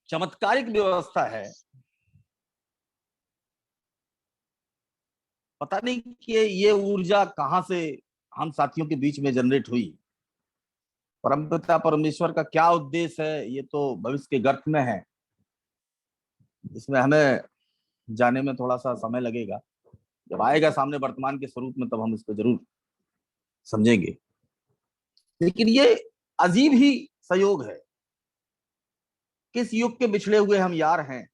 चमत्कारिक व्यवस्था है। पता नहीं कि ये ऊर्जा कहां से हम साथियों के बीच में जनरेट हुई। परमपिता परमेश्वर का क्या उद्देश्य है ये तो भविष्य के गर्त में है, इसमें हमें जाने में थोड़ा सा समय लगेगा। जब आएगा सामने वर्तमान के स्वरूप में तब हम इसको जरूर समझेंगे। लेकिन ये अजीब ही संयोग है, किस युग के बिछड़े हुए हम यार हैं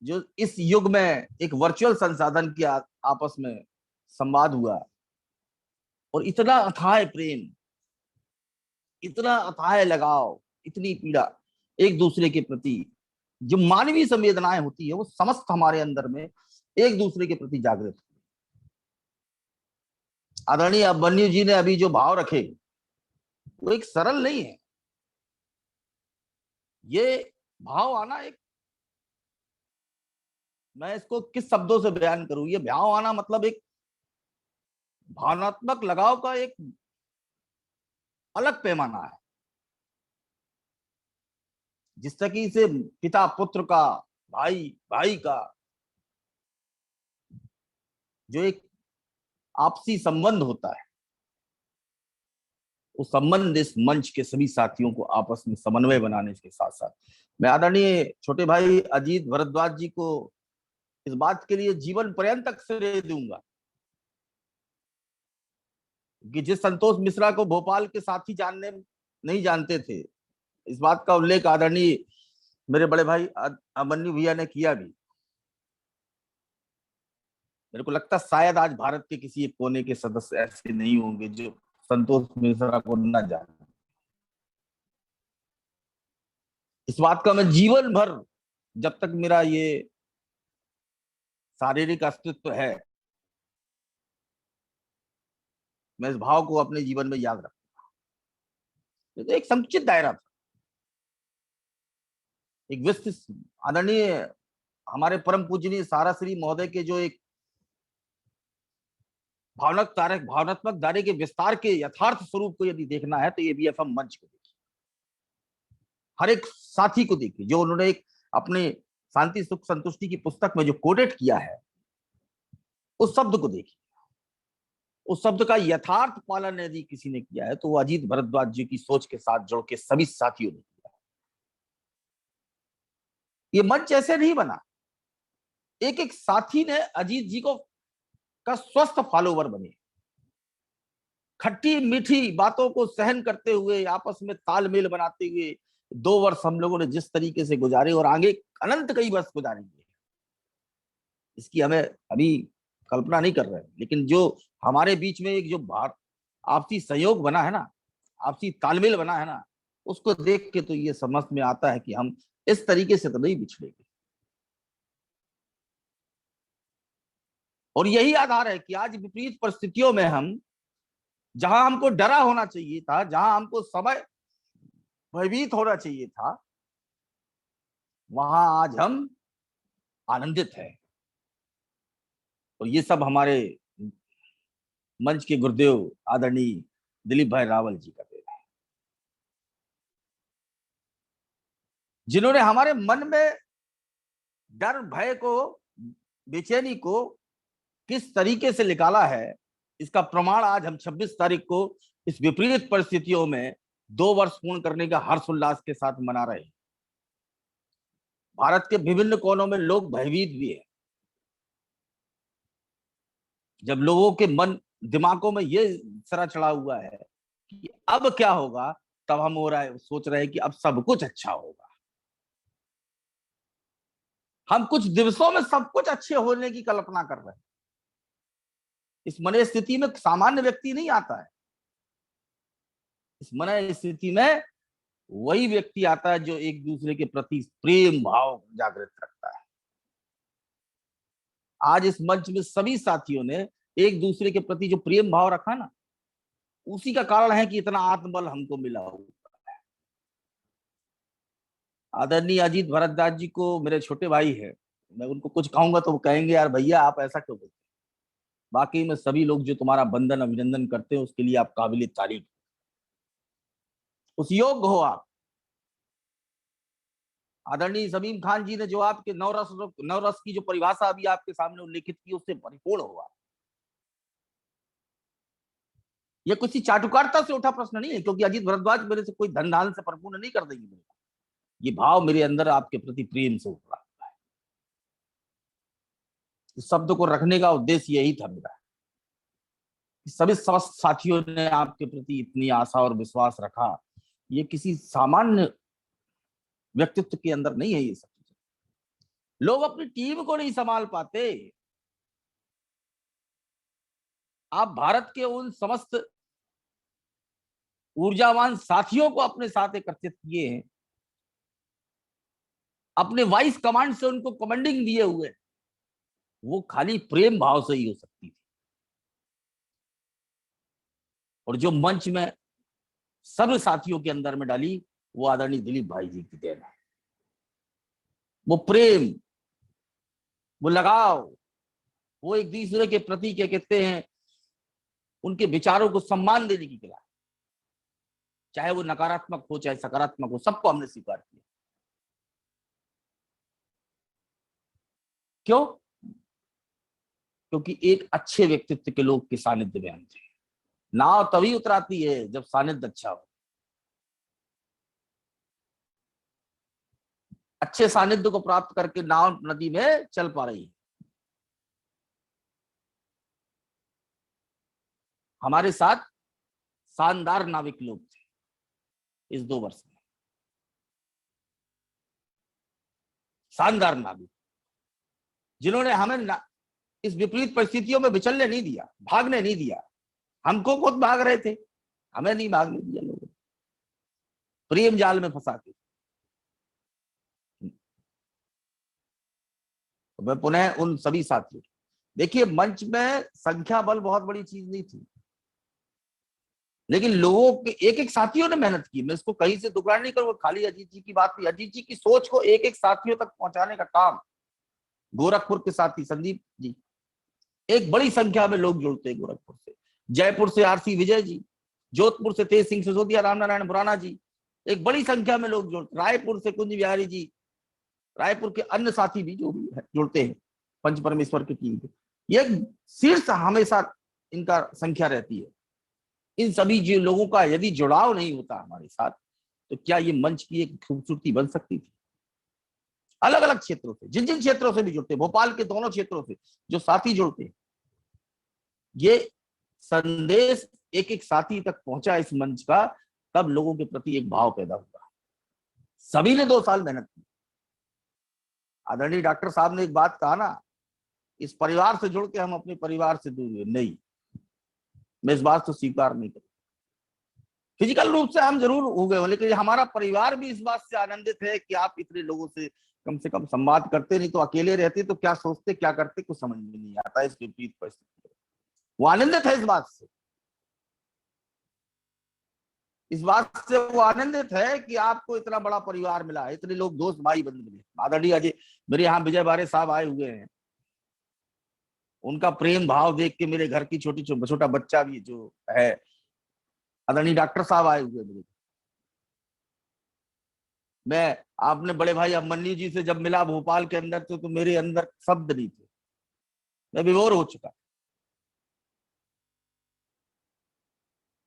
जो इस युग में एक वर्चुअल संसाधन की आपस में संवाद हुआ, और इतना अथाह प्रेम, इतना अथाह लगाव, इतनी पीड़ा एक दूसरे के प्रति, जो मानवीय संवेदनाएं होती है वो समस्त हमारे अंदर में एक दूसरे के प्रति जागृत। आदरणीय अभिमन्यु जी ने अभी जो भाव रखे वो एक सरल नहीं है। ये भाव आना एक, मैं इसको किस शब्दों से बयान करूं, ये भाव आना मतलब एक भावनात्मक लगाव का एक अलग पैमाना है। जिस तरीके से पिता पुत्र का, भाई भाई का जो एक आपसी संबंध होता है, वो संबंध इस मंच के सभी साथियों को आपस में समन्वय बनाने के साथ साथ मैं आदरणीय छोटे भाई अजीत भारद्वाज जी को इस बात के लिए जीवन पर्यंत तक श्रेय दूंगा कि जिस संतोष मिश्रा को भोपाल के साथी जानने नहीं जानते थे, इस बात का उल्लेख आदरणीय मेरे बड़े भाई अभिमन्यु भैया ने किया भी। मेरे को लगता शायद आज भारत के किसी एक कोने के सदस्य ऐसे नहीं होंगे जो संतोष मिश्रा को न जाने। इस बात का मैं जीवन भर, जब तक मेरा ये शारीरिक अस्तित्व है, मैं इस भाव को अपने जीवन में याद रखूंगा। तो एक संकुचित दायरा था, एक विस्तृत, आदरणीय हमारे परम पूजनीय सारा श्री महोदय के जो एक भावनात्मक दायरे के विस्तार के यथार्थ स्वरूप को यदि देखना है तो ये एबीएफएम मंच को देखिए, हर एक साथी को देखिए। जो उन्होंने एक अपने शांति सुख संतुष्टि की पुस्तक में जो कोटेट किया है, उस शब्द को देखिए। उस शब्द का यथार्थ पालन यदि किसी ने किया है तो वो अजीत भारद्वाज जी की सोच के साथ जुड़ के सभी साथियों ने किया। ये मंच ऐसे नहीं बना, एक एक साथी ने अजीत जी को का स्वस्थ फॉलोवर बने, खट्टी मीठी बातों को सहन करते हुए, आपस में तालमेल बनाते हुए 2 वर्ष हम लोगों ने जिस तरीके से गुजारे और आगे अनंत कई वर्ष गुजारेंगे, इसकी हमें अभी कल्पना नहीं कर रहे हैं। लेकिन जो हमारे बीच में एक जो आपसी सहयोग बना है ना, आपसी तालमेल बना है ना, उसको देख के तो ये समझ में आता है कि हम इस तरीके से तो नहीं बिछड़ेंगे। और यही आधार है कि आज विपरीत परिस्थितियों में हम, जहां हमको डरा होना चाहिए था, जहां हमको समय भयभीत होना चाहिए था, वहां आज हम आनंदित हैं। और ये सब हमारे मंच के गुरुदेव आदरणीय दिलीप भाई रावल जी का देन है, जिन्होंने हमारे मन में डर, भय को, बेचैनी को किस तरीके से निकाला है, इसका प्रमाण आज हम 26 तारीख को इस विपरीत परिस्थितियों में 2 वर्ष पूर्ण करने का हर्ष उल्लास के साथ मना रहे हैं। भारत के विभिन्न कोनों में लोग भयभीत भी है। जब लोगों के मन दिमागों में ये सरा चढ़ा हुआ है कि अब क्या होगा, तब हम सोच रहे हैं कि अब सब कुछ अच्छा होगा। हम कुछ दिवसों में सब कुछ अच्छे होने की कल्पना कर रहे हैं। इस मन स्थिति में सामान्य व्यक्ति नहीं आता है। इस मन स्थिति में वही व्यक्ति आता है जो एक दूसरे के प्रति प्रेम भाव जागृत रखता है। आज इस मंच में सभी साथियों ने एक दूसरे के प्रति जो प्रेम भाव रखा ना, उसी का कारण है कि इतना आत्मबल हमको मिला हुआ है। आदरणीय अजीत भारद्वाज जी को मेरे छोटे भाई है, मैं उनको कुछ कहूंगा तो वो कहेंगे यार भैया आप ऐसा क्यों बोलते। बाकी में सभी लोग जो तुम्हारा बंधन अभिनंदन करते हैं उसके लिए आप काबिल तारीफ, उस योग्य हो आप। आदरणीय जमीम खान जी ने जो आपके नवरस की जो परिभाषा अभी आपके सामने उल्लेखित की, उससे परिपूर्ण हुआ। यह किसी चाटुकारिता से उठा प्रश्न नहीं है, क्योंकि अजीत भारद्वाज मेरे से कोई धन धान से परिपूर्ण नहीं कर देंगे मेरे को। ये भाव मेरे अंदर आपके प्रति प्रेम से उठ रहा है। इस शब्द को रखने का उद्देश्य यही था मेरा। सभी समस्त साथियों ने आपके प्रति इतनी आशा और विश्वास रखा, ये किसी सामान्य व्यक्तित्व के अंदर नहीं है। ये सब लोग अपनी टीम को नहीं संभाल पाते। आप भारत के उन समस्त ऊर्जावान साथियों को अपने साथ एकत्रित किए हैं, अपने वाइस कमांड से उनको कमांडिंग दिए हुए, वो खाली प्रेम भाव से ही हो सकती थी। और जो मंच में सब साथियों के अंदर में डाली, वो आदरणीय दिलीप भाई जी की देन है। वो प्रेम, वो लगाव, वो एक दूसरे के प्रति क्या कहते हैं, उनके विचारों को सम्मान देने की कला, चाहे वो नकारात्मक हो चाहे सकारात्मक हो, सबको हमने स्वीकार किया। क्यों? क्योंकि एक अच्छे व्यक्तित्व के लोग के सानिध्य में हम थे। नाव तभी उतराती है जब सानिध्य अच्छा हो। अच्छे सानिध्य को प्राप्त करके नाव नदी में चल पा रही है। हमारे साथ शानदार नाविक लोग थे इस 2 वर्ष में, शानदार नाविक, जिन्होंने हमें इस विपरीत परिस्थितियों में विचलने नहीं दिया, भागने नहीं दिया। हमको खुद भाग रहे थे, हमें नहीं भागने दिया लोगों ने, प्रेम जाल में फंसा के। तो मैं पुनः उन सभी साथियों, देखिए मंच में संख्या बल बहुत बड़ी चीज नहीं थी, लेकिन लोगों के एक एक साथियों ने मेहनत की। मैं इसको कहीं से दुकड़ा नहीं करूंगा, खाली अजीत जी की बात नहीं। अजीत जी की सोच को एक एक साथियों तक पहुंचाने का काम गोरखपुर के साथी संदीप जी, एक बड़ी संख्या में लोग जुड़ते हैं गोरखपुर से, जयपुर से आरसी विजय जी, जोधपुर से तेज सिंह सिसोदिया, रामनारायण बुराना जी, एक बड़ी संख्या में लोग जुड़ते, रायपुर से कुंज बिहारी जी, रायपुर के अन्य साथी भी जो भी जुड़ते हैं पंच परमेश्वर की टीम के। ये शीर्ष हमेशा इनका संख्या रहती है। इन सभी जो लोगों का यदि जुड़ाव नहीं होता हमारे साथ, तो क्या ये मंच की एक खूबसूरती बन सकती थी? अलग अलग क्षेत्रों से, जिन जिन क्षेत्रों से भी जुड़ते, भोपाल के दोनों क्षेत्रों से जो साथी जुड़ते, ये संदेश एक एक साथी तक पहुंचा इस मंच का, तब लोगों के प्रति एक भाव पैदा हुआ। सभी ने 2 साल मेहनत की। आदरणीय डॉक्टर साहब ने एक बात कहा ना, इस परिवार से जुड़ के हम अपने परिवार से दूर हुए। नहीं, मैं इस बात को स्वीकार नहीं करूँ। फिजिकल रूप से हम जरूर हो गए, लेकिन हमारा परिवार भी इस बात से आनंदित है कि आप इतने लोगों से कम संवाद करते। नहीं तो अकेले रहते तो क्या सोचते क्या करते कुछ समझ में नहीं आता। इस विपरीत परिस्थिति वो आनंदित है, इस बात से वो आनंदित है कि आपको इतना बड़ा परिवार मिला है, इतने लोग दोस्त भाई बंधु मिले। आदरणीय अजय मेरे यहाँ विजय बारे साहब आए हुए हैं, उनका प्रेम भाव देख के मेरे घर की छोटा बच्चा भी जो है, आदरणीय डॉक्टर साहब आए हुए मेरे। मैं आपने बड़े भाई अमन्यू जी से जब मिला भोपाल के अंदर तो मेरे अंदर शब्द नहीं थे, मैं विभोर हो चुका।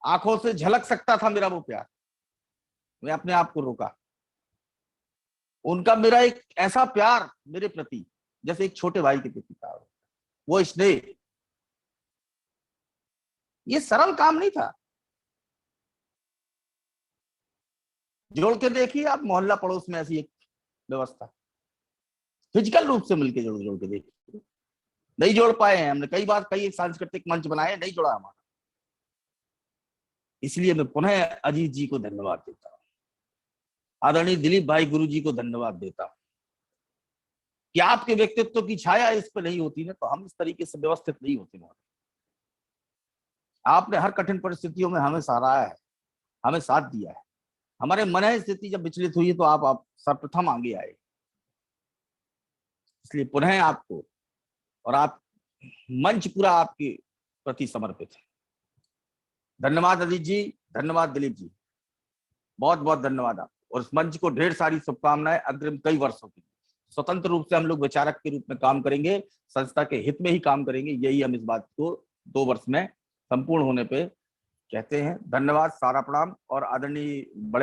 आंखों से झलक सकता था मेरा वो प्यार, मैं अपने आप को रोका। उनका मेरा एक ऐसा प्यार मेरे प्रति जैसे एक छोटे भाई के प्रति था, वो स्नेह, ये सरल काम नहीं था। जोड़ के देखिए आप, मोहल्ला पड़ोस में ऐसी एक व्यवस्था, फिजिकल रूप से मिलकर जोड़ के देखिए, नहीं जोड़ पाए हैं हमने। कई बार कई सांस्कृतिक मंच बनाए, नहीं जोड़ा हमारा। इसलिए मैं पुनः अजीत जी को धन्यवाद देता हूं, आदरणीय दिलीप भाई गुरु जी को धन्यवाद देता हूं कि आपके व्यक्तित्व की छाया इस पर नहीं होती ना, तो हम इस तरीके से व्यवस्थित नहीं होते। आपने हर कठिन परिस्थितियों में हमें सराहा है, हमें साथ दिया है। हमारे मन स्थिति जब विचलित हुई तो आप सर्वप्रथम आगे आए। इसलिए पुनः आपको और आप मंच पूरा आपके प्रति समर्पित है। धन्यवाद अजीत जी, धन्यवाद दिलीप जी, बहुत बहुत धन्यवाद आपको। और इस मंच को ढेर सारी शुभकामनाएं अग्रिम कई वर्षों की। स्वतंत्र रूप से हम लोग विचारक के रूप में काम करेंगे, संस्था के हित में ही काम करेंगे, यही हम इस बात को 2 वर्ष में संपूर्ण होने पे कहते हैं। धन्यवाद, सारा प्रणाम और आदरणीय बड़े